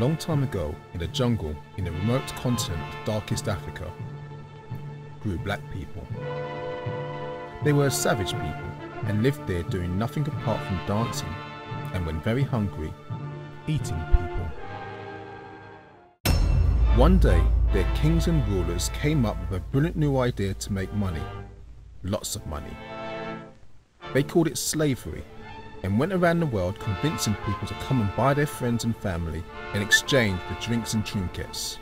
long time ago, in the jungle in the remote continent of darkest Africa, grew black people. They were a savage people and lived there doing nothing apart from dancing and, when very hungry, eating people. One day, their kings and rulers came up with a brilliant new idea to make money. Lots of money. They called it slavery, and went around the world convincing people to come and buy their friends and family in exchange for drinks and trinkets.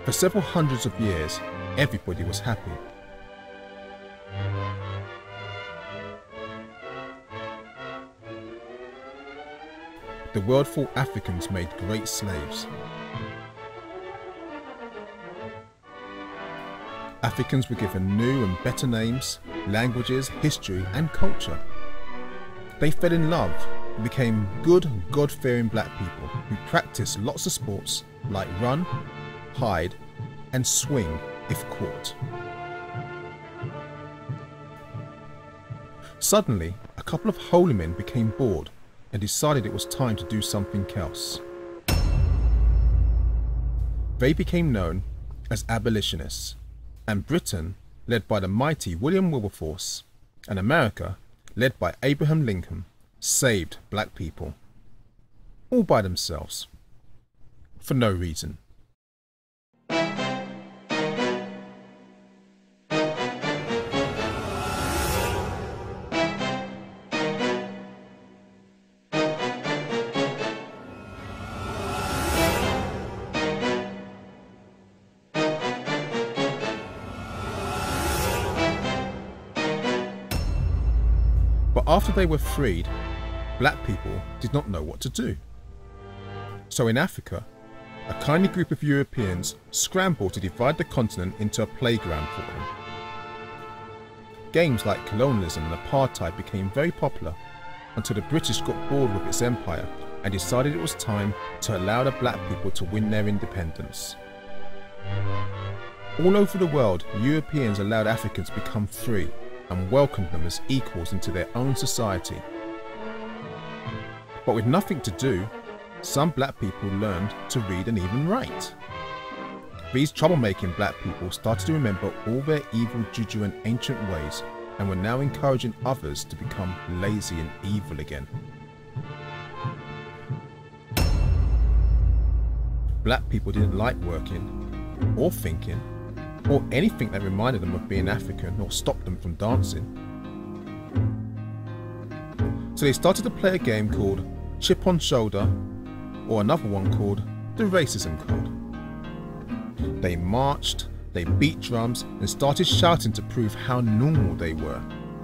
For several hundreds of years, everybody was happy. The world thought Africans made great slaves. Africans were given new and better names, languages, history and culture. They fell in love and became good, God-fearing black people who practiced lots of sports like run, hide and swing if caught. Suddenly, a couple of holy men became bored and decided it was time to do something else. They became known as abolitionists, and Britain, led by the mighty William Wilberforce, and America, led by Abraham Lincoln, saved black people. All by themselves. For no reason. But after they were freed, black people did not know what to do. So in Africa, a kindly group of Europeans scrambled to divide the continent into a playground for them. Games like colonialism and apartheid became very popular until the British got bored with its empire and decided it was time to allow the black people to win their independence. All over the world, Europeans allowed Africans to become free and welcomed them as equals into their own society. But with nothing to do, some black people learned to read and even write. These troublemaking black people started to remember all their evil juju and ancient ways and were now encouraging others to become lazy and evil again. Black people didn't like working, or thinking, or anything that reminded them of being African or stopped them from dancing. So they started to play a game called Chip on Shoulder, or another one called the Racism Code. They marched, they beat drums and started shouting to prove how normal they were.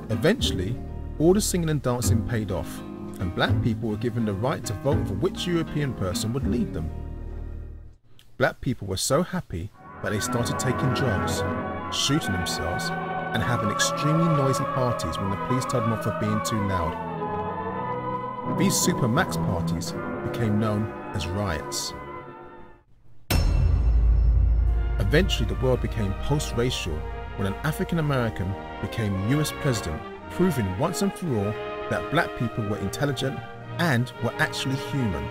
Eventually, all the singing and dancing paid off, and black people were given the right to vote for which European person would lead them. Black people were so happy that they started taking drugs, shooting themselves, and having extremely noisy parties when the police told them off for being too loud. These super max parties became known as riots. Eventually the world became post-racial when an African American became US president, proving once and for all that black people were intelligent and were actually human.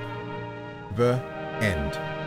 The end.